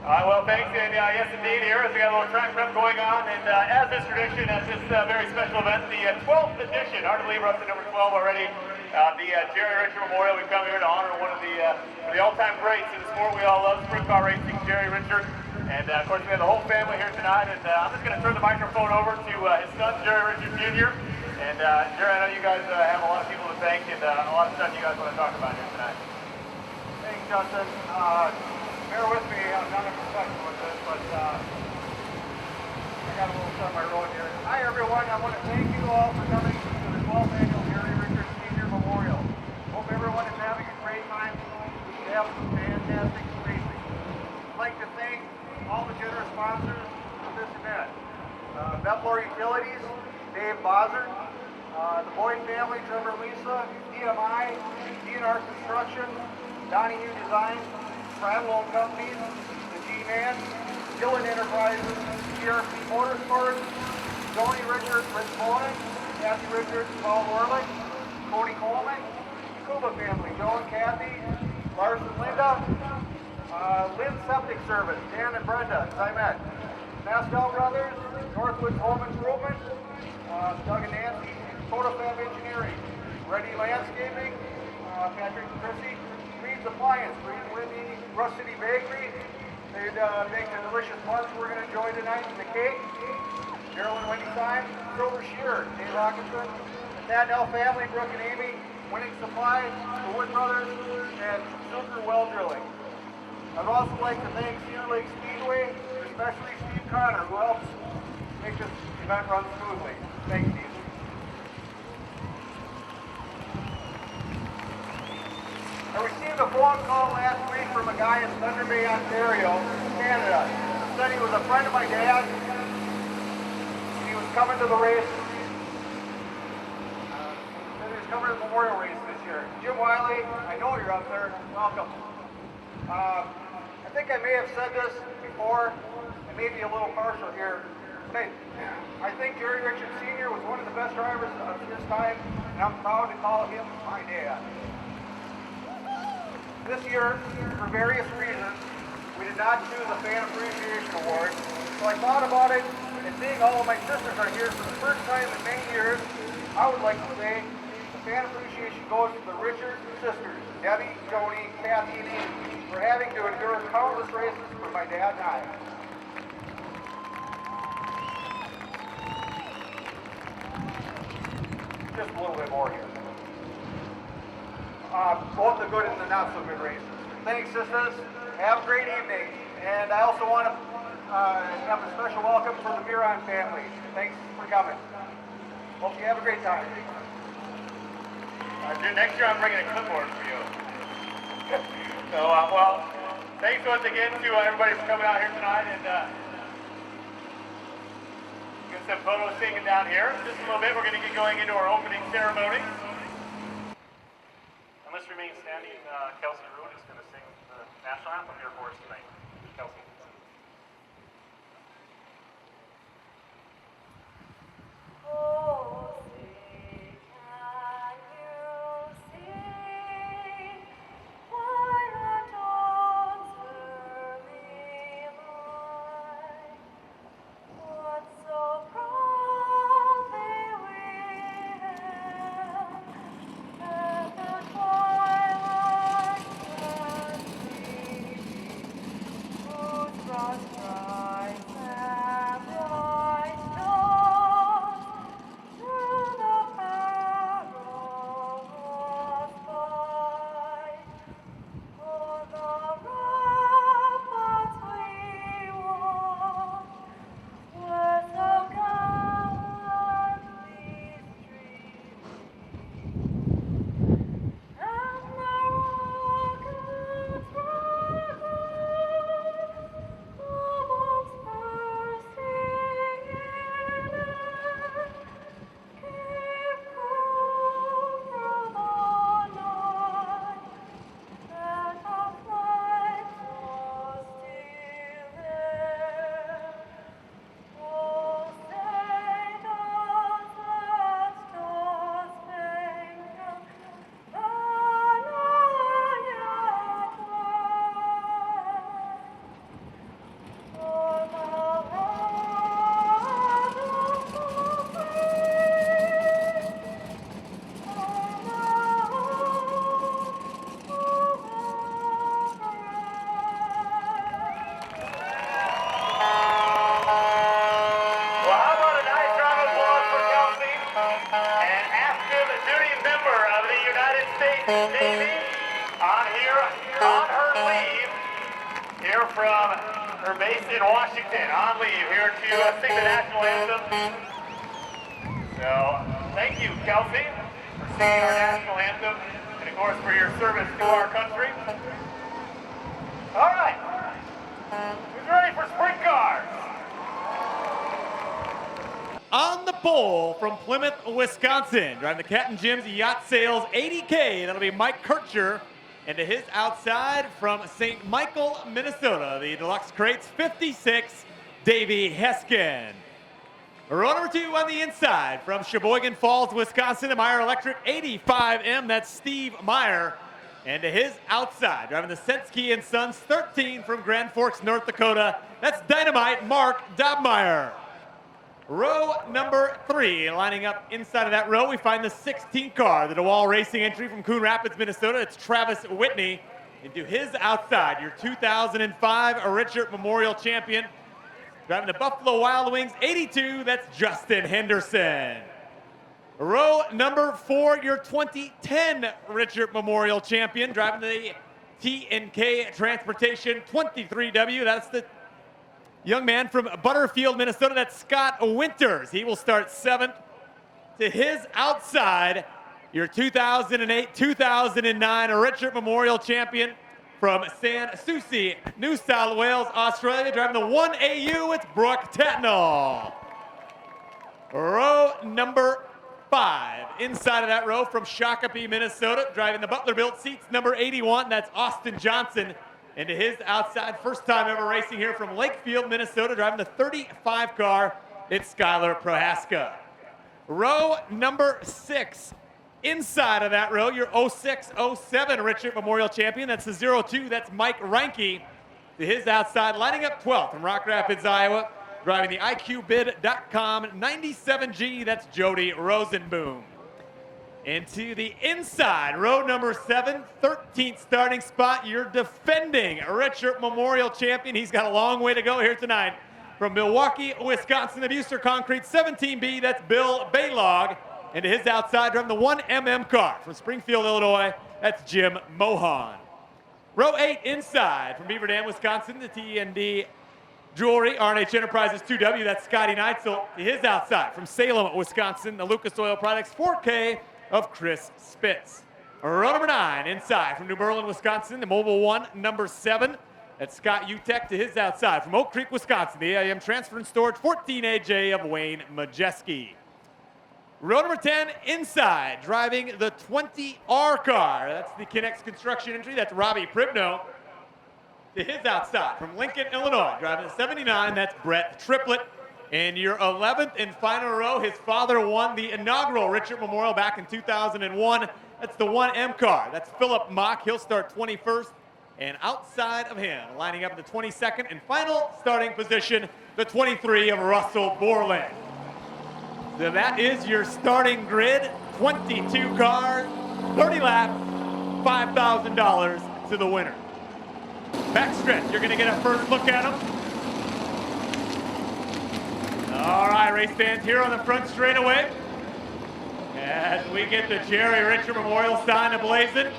Well, thanks, and yes, indeed, here as we got a little track prep going on, and as is tradition, as this very special event, the 12th edition, hard to believe we're up to number 12 already, the Jerry Richert Memorial. We've come here to honor one of the all-time greats in the sport we all love, sprint car racing, Jerry Richert, and of course we have the whole family here tonight, and I'm just going to turn the microphone over to his son, Jerry Richert Jr., and Jerry, I know you guys have a lot of people to thank, and a lot of stuff you guys want to talk about here tonight. Thanks, Justin. Bear with me, I'm not a professional with this, but I got a little stuff I wrote here. Hi everyone, I want to thank you all for coming to the 12th annual Jerry Richert Senior Memorial. Hope everyone is having a great time. We have some fantastic racing. I'd like to thank all the generous sponsors of this event. Beplor Utilities, Dave Bozzard, the Boyd family, Trevor and Lisa, DMI, DNR Construction, Donahue Design, Prattle Companies, the G-Man, Dillon Enterprises, TRC Motorsports, Tony Richert, Rich Bonin, Kathy Richert, Paul Orlick, Cody Coleman, Kuba family, Joe and Kathy, Lars and Linda, Lynn Septic Service, Dan and Brenda, Zymet, Mastel Brothers, Northwoods Home Improvement, Doug and Nancy, Photofab Engineering, Ready Landscaping, Patrick and Chrissy, Reed's Appliance, Reed and Wendy, Rush City Bakery. They'd make the delicious lunch we're going to enjoy tonight and the cake. Daryl and Wendy Stein, Silver Shear, Dave Rockinson, the Tadnell family, Brooke and Amy, Winning Supply, the Wood Brothers, and Silver Well Drilling. I'd also like to thank Cedar Lake Speedway, especially Steve Connor, who helps make this event run smoothly. Thanks, Steve. I received a phone call last week from a guy in Thunder Bay, Ontario, Canada. He said he was a friend of my dad. He was coming to the race. Said he was coming to the Memorial race this year. Jim Wiley, I know you're up there. Welcome. I think I may have said this before. I may be a little partial here. But I think Jerry Richert Sr. was one of the best drivers of his time, and I'm proud to call him my dad. This year, for various reasons, we did not choose a Fan Appreciation Award, so I thought about it, and seeing all of my sisters are here for the first time in many years, I would like to say the Fan Appreciation goes to the Richert sisters, Debbie, Joni, Kathy, and Amy, for having to endure countless races for my dad and I. Just a little bit more here. Both the good and the not so good races. Thanks, sisters. Have a great evening. And I also want to have a special welcome for the Miron family. Thanks for coming. Hope you have a great time. Next year I'm bringing a clipboard for you. So, well, thanks once again to everybody for coming out here tonight. And get some photos taken down here. In just a little bit, we're going to get going into our opening ceremony. Let's remain standing. Kelsey Root is going to sing the national anthem here for us tonight. Kelsey. Oh, say, can you see why the dawn's early light? What so proudly we hailed at the twilight's here from her base in Washington, on leave here to sing the national anthem. So, thank you, Kelsey, for singing our national anthem, and of course for your service to our country. All right, who's ready for sprint cars? On the pole from Plymouth, Wisconsin, driving the Cat and Jim's Yacht Sales 80K, that'll be Mike Kircher. And to his outside from St. Michael, Minnesota, the Deluxe Crates 56, Davey Heskin. Row number 2 on the inside from Sheboygan Falls, Wisconsin, the Meyer Electric 85M, that's Steve Meyer. And to his outside, driving the Sensky & Sons 13 from Grand Forks, North Dakota, that's Dynamite Mark Dobmeyer. Row number 3, lining up inside of that row, we find the 16th car, the DeWall Racing entry from Coon Rapids, Minnesota. It's Travis Whitney. And to his outside, your 2005 Richert Memorial Champion, driving the Buffalo Wild Wings 82, that's Justin Henderson. Row number 4, your 2010 Richert Memorial Champion, driving the T&K Transportation 23W, that's the young man from Butterfield, Minnesota, that's Scott Winters. He will start 7th. To his outside, your 2008-2009 Richert Memorial Champion from San Souci, New South Wales, Australia, driving the 1AU, it's Brooke Tatnall. Row number 5, inside of that row from Shakopee, Minnesota, driving the Butler-built seats, number 81, that's Austin Johnson. And to his outside, first time ever racing here from Lakefield, Minnesota, driving the 35 car, it's Skylar Prohaska. Row number 6, inside of that row, your 06-07 Richert Memorial Champion, that's the 02, that's Mike Reinke. To his outside, lining up 12th from Rock Rapids, Iowa, driving the IQBid.com 97G, that's Jody Rosenboom. And to the inside, row number 7, 13th starting spot, your defending Richert Memorial Champion. He's got a long way to go here tonight. From Milwaukee, Wisconsin, the Bucer Concrete 17B, that's Bill Baylog. And to his outside, driving the 1MM car from Springfield, Illinois, that's Jim Mohan. Row 8 inside, from Beaver Dam, Wisconsin, the TND Jewelry, RNH Enterprises 2W, that's Scotty Neitzel. To his outside, from Salem, Wisconsin, the Lucas Oil Products 4K, of Chris Spitz. Row number 9 inside from New Berlin, Wisconsin, the Mobile 1, number 7. That's Scott Utek. To his outside from Oak Creek, Wisconsin, the AIM Transfer and Storage 14AJ of Wayne Majeski. Row number 10 inside, driving the 20R car. That's the Kinex Construction entry. That's Robbie Pribno. To his outside from Lincoln, Illinois, driving the 79. That's Brett Triplett. In your 11th and final row, his father won the inaugural Richert Memorial back in 2001. That's the 1M car. That's Philip Mock. He'll start 21st. And outside of him, lining up in the 22nd and final starting position, the 23 of Russell Borland. So that is your starting grid. 22 cars, 30 laps, $5,000 to the winner. Backstretch, you're going to get a first look at them. All right, race fans here on the front straightaway. As we get the Jerry Richert Memorial sign ablazing,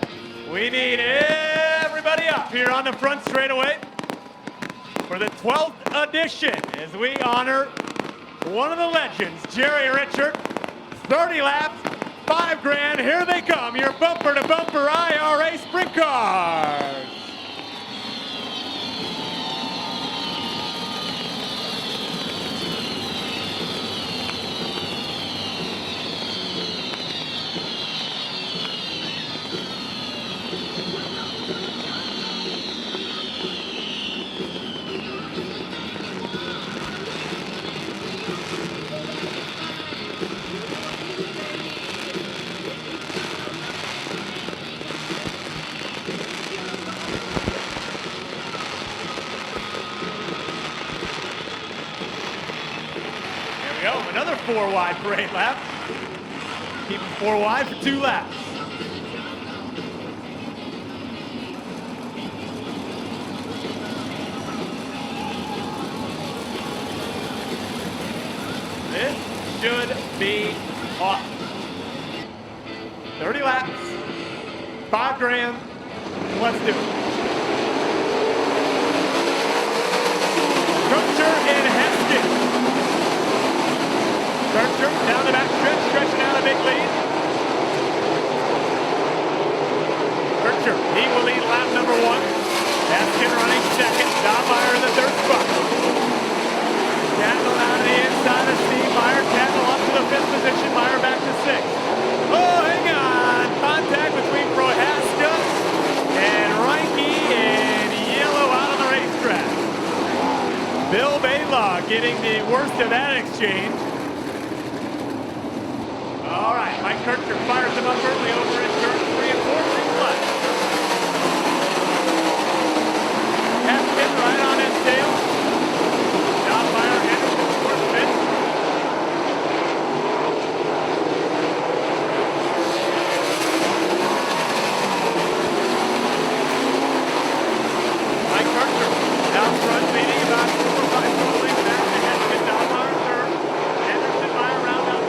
we need everybody up here on the front straightaway for the 12th edition as we honor one of the legends, Jerry Richert. 30 laps, $5,000. Here they come, your bumper-to-bumper IRA sprint cars. Another 4 wide parade lap. Keep them 4 wide for 2 laps. This should be awesome. 30 laps, $5,000. Let's do it. big lead. Richert, he will lead lap number 1. Haskin running second. Dahlmeyer in the third spot. Tatnall out of the inside of Steve Meyer. Tatnall up to the 5th position. Meyer back to 6th. Oh, hang on. Contact between Prohaska and Reinke in yellow out on the racetrack. Bill Baylaw getting the worst of that exchange. All right, Mike Kircher fires him up early over in turn 3 and 4. Left. Haskin right on his tail. Dahlmeyer, Henderson, 4th, 5th. Mike Kircher out front, leading about 4 or 5 lengths there. Haskin, Dahlmeyer, 3rd. Henderson, Meyer, round out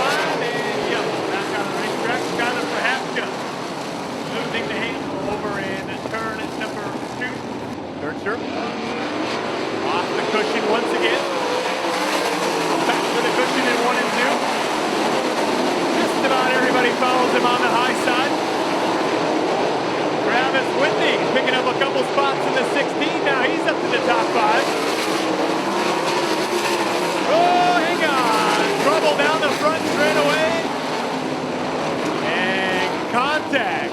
5, and Young back on the racetrack. Skyler Prohaska losing the handle over in turn number 2. Kircher off the cushion once again. Back to the cushion in 1 and 2. Just about everybody follows him on the high side. Travis Whitney picking up a couple spots in the 16. Now he's up to the top 5. Oh, hang on. Trouble down the front straight away. And contact.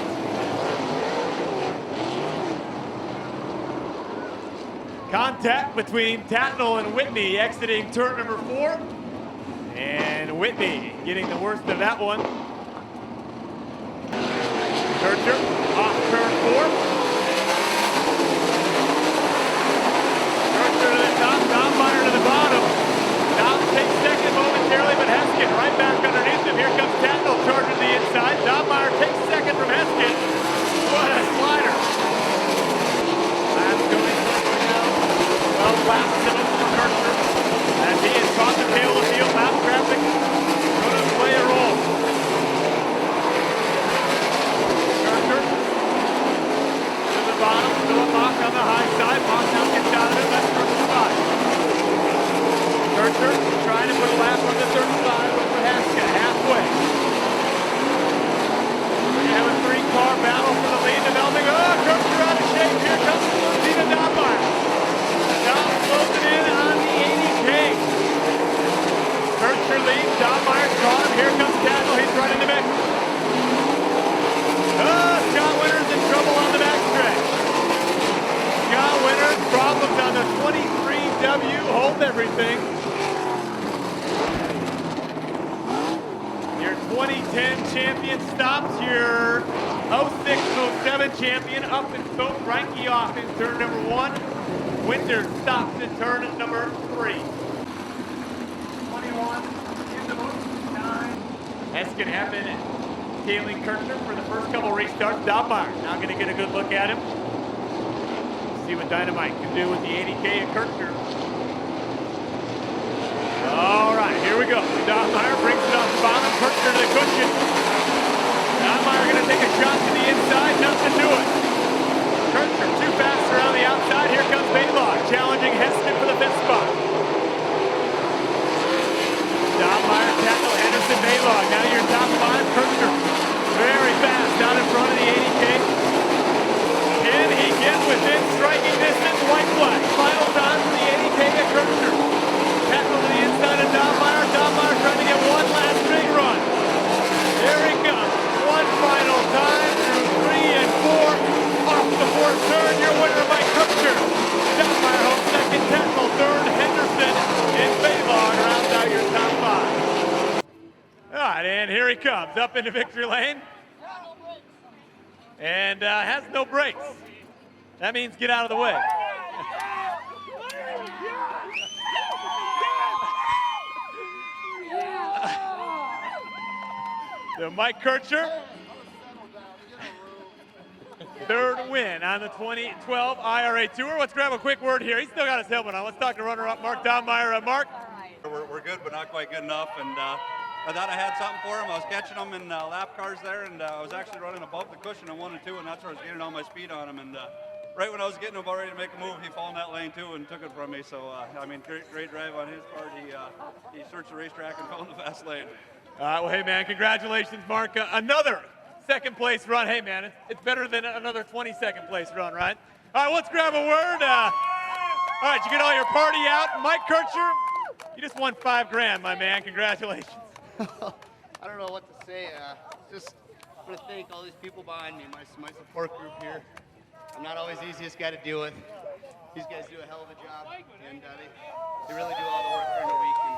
Contact between Tatnall and Whitney exiting turn number 4. And Whitney getting the worst of that one. Kircher off turn 4. Kircher to the top, Dahlmeyer to the bottom. Dom takes second momentarily, but Haskin right back underneath him. Here comes Tatnall charging the inside. Dahlmeyer takes second from Haskin. What a slider. Laps going quickly now. 12 laps to go for Kircher. As he has caught the tail of the field, lap traffic going to play a role. Kircher to the bottom. Philip Mock on the high side. Mock now gets out of it. That's Kircher's spot. Kircher trying to put a lap on the 35 with Prohaska halfway. We have a 3-car battle for the lead developing. Oh, Kircher out of shape. Here comes Dina Dahlmeyer. Dom closing in on the 80K. Kircher leads. Dahlmeyer's caught him. Here comes Tatnall. He's right in the mix. Oh, Scott Winters in trouble on the backstretch. Scott Winters problems on the 23W. Hold everything. Your 2010 champion stops your 06-07 champion up in Coke. Reinke off in turn number 1. Winters stops in turn number 3. 21 in the book, 9. Haskin have been tailing Kircher for the first couple restarts. Dahlmeyer now going to get a good look at him. See what Dynamite can do with the 80K of Kircher. All right, here we go. Dahlmeyer brings it off the bottom. Kircher to the cushion. Dahlmeyer going to take a shot to the inside. Nothing to it. Kircher too fast around the outside. Here comes Baylaw challenging Heston for the 5th spot. Dahlmeyer, Tatnall, Henderson, Baylaw. Now your top 5. Kircher very fast out in front of the 80K. Can he get within striking distance? White flag. Final time for the 80K at Kircher. Tatnall to the inside of Dahlmeyer. Dahlmeyer trying to get one last big run. There he comes. One final time through 3 and 4. Off the 4th turn. Your winner by Kircher. Dahlmeyer home second. Tatnall third. Henderson and Baylaw round out your top 5. All right, and here he comes up into victory lane. And has no brakes. That means get out of the way. So Mike Kircher, 3rd win on the 2012 IRA Tour. Let's grab a quick word here. He's still got his helmet on. Let's talk to runner-up Mark Dahlmeyer. Mark? We're good, but not quite good enough. And I thought I had something for him. I was catching him in lap cars there, and I was actually running above the cushion in 1 and 2, and that's where I was getting all my speed on him. And right when I was getting him about ready to make a move, he fell in that lane too and took it from me. So I mean, great drive on his part. He searched the racetrack and found the fast lane. All right, well, hey, man, congratulations, Mark. Another second place run. Hey, man, it's better than another 22nd place run, right? All right, let's grab a word. All right, you get all your party out. Mike Kircher, you just won $5 grand, my man. Congratulations. I don't know what to say. Just want to thank all these people behind me, my support group here. I'm not always the easiest guy to deal with. These guys do a hell of a job, and they really do all the work during the week and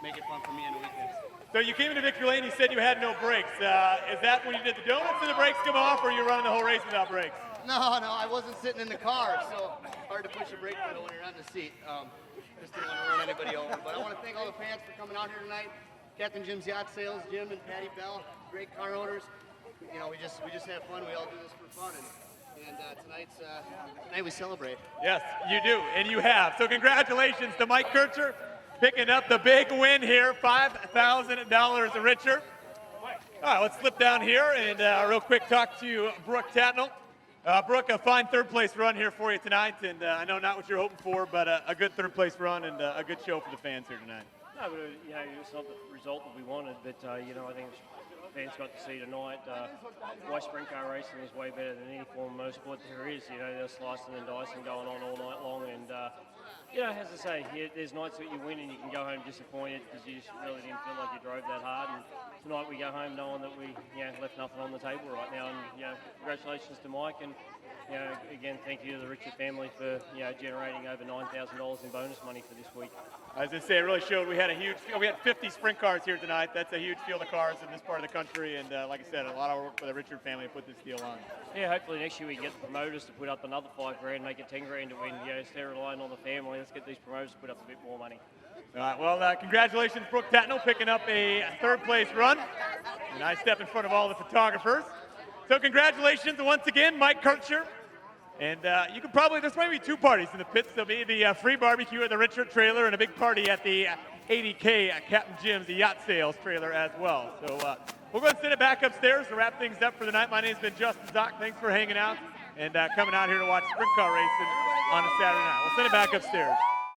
make it fun for me on the weekends. So you came into victory lane, you said you had no brakes. Is that when you did the donuts and the brakes come off, or you're running the whole race without brakes? No, I wasn't sitting in the car, so hard to push a brake pedal when you're on the seat. Just didn't want to run anybody over. But I want to thank all the fans for coming out here tonight. Captain Jim's Yacht Sales, Jim and Patty Bell, great car owners. You know, we just have fun. We all do this for fun, and tonight we celebrate. Yes, you do, and you have. So congratulations to Mike Kircher picking up the big win here, $5,000, Richard. All right, let's slip down here and real quick talk to Brooke Tatnall. Brooke, a fine third-place run here for you tonight, and I know not what you're hoping for, but a good third-place run and a good show for the fans here tonight. No, but it's not the result that we wanted, but I think fans got to see tonight why sprint car racing is way better than any form of motorsport there is. There's slicing and dicing going on all night long, and as I say, there's nights that you win and you can go home disappointed because you just really didn't feel like you drove that hard. And tonight we go home knowing that we left nothing on the table right now. And congratulations to Mike, and again, thank you to the Richert family for generating over $9,000 in bonus money for this week. As I say, it really showed we had a huge field. We had 50 sprint cars here tonight. That's a huge field of cars in this part of the country, and like I said, a lot of work for the Richert family to put this deal on. Yeah, hopefully next year we can get the promoters to put up another $5 grand, make it $10 grand to win. Instead of relying on the family, let's get these promoters to put up a bit more money. All right, well, congratulations, Brooke Tatnall, picking up a third-place run. A nice step in front of all the photographers. So congratulations once again, Mike Kircher. And you can probably, there's maybe two parties in the pits. There'll be the free barbecue at the Richert trailer and a big party at the 80K Captain Jim's, the yacht sales trailer as well. So we'll go and send it back upstairs to wrap things up for the night. My name's been Justin Zock. Thanks for hanging out and coming out here to watch sprint car racing on a Saturday night. We'll send it back upstairs.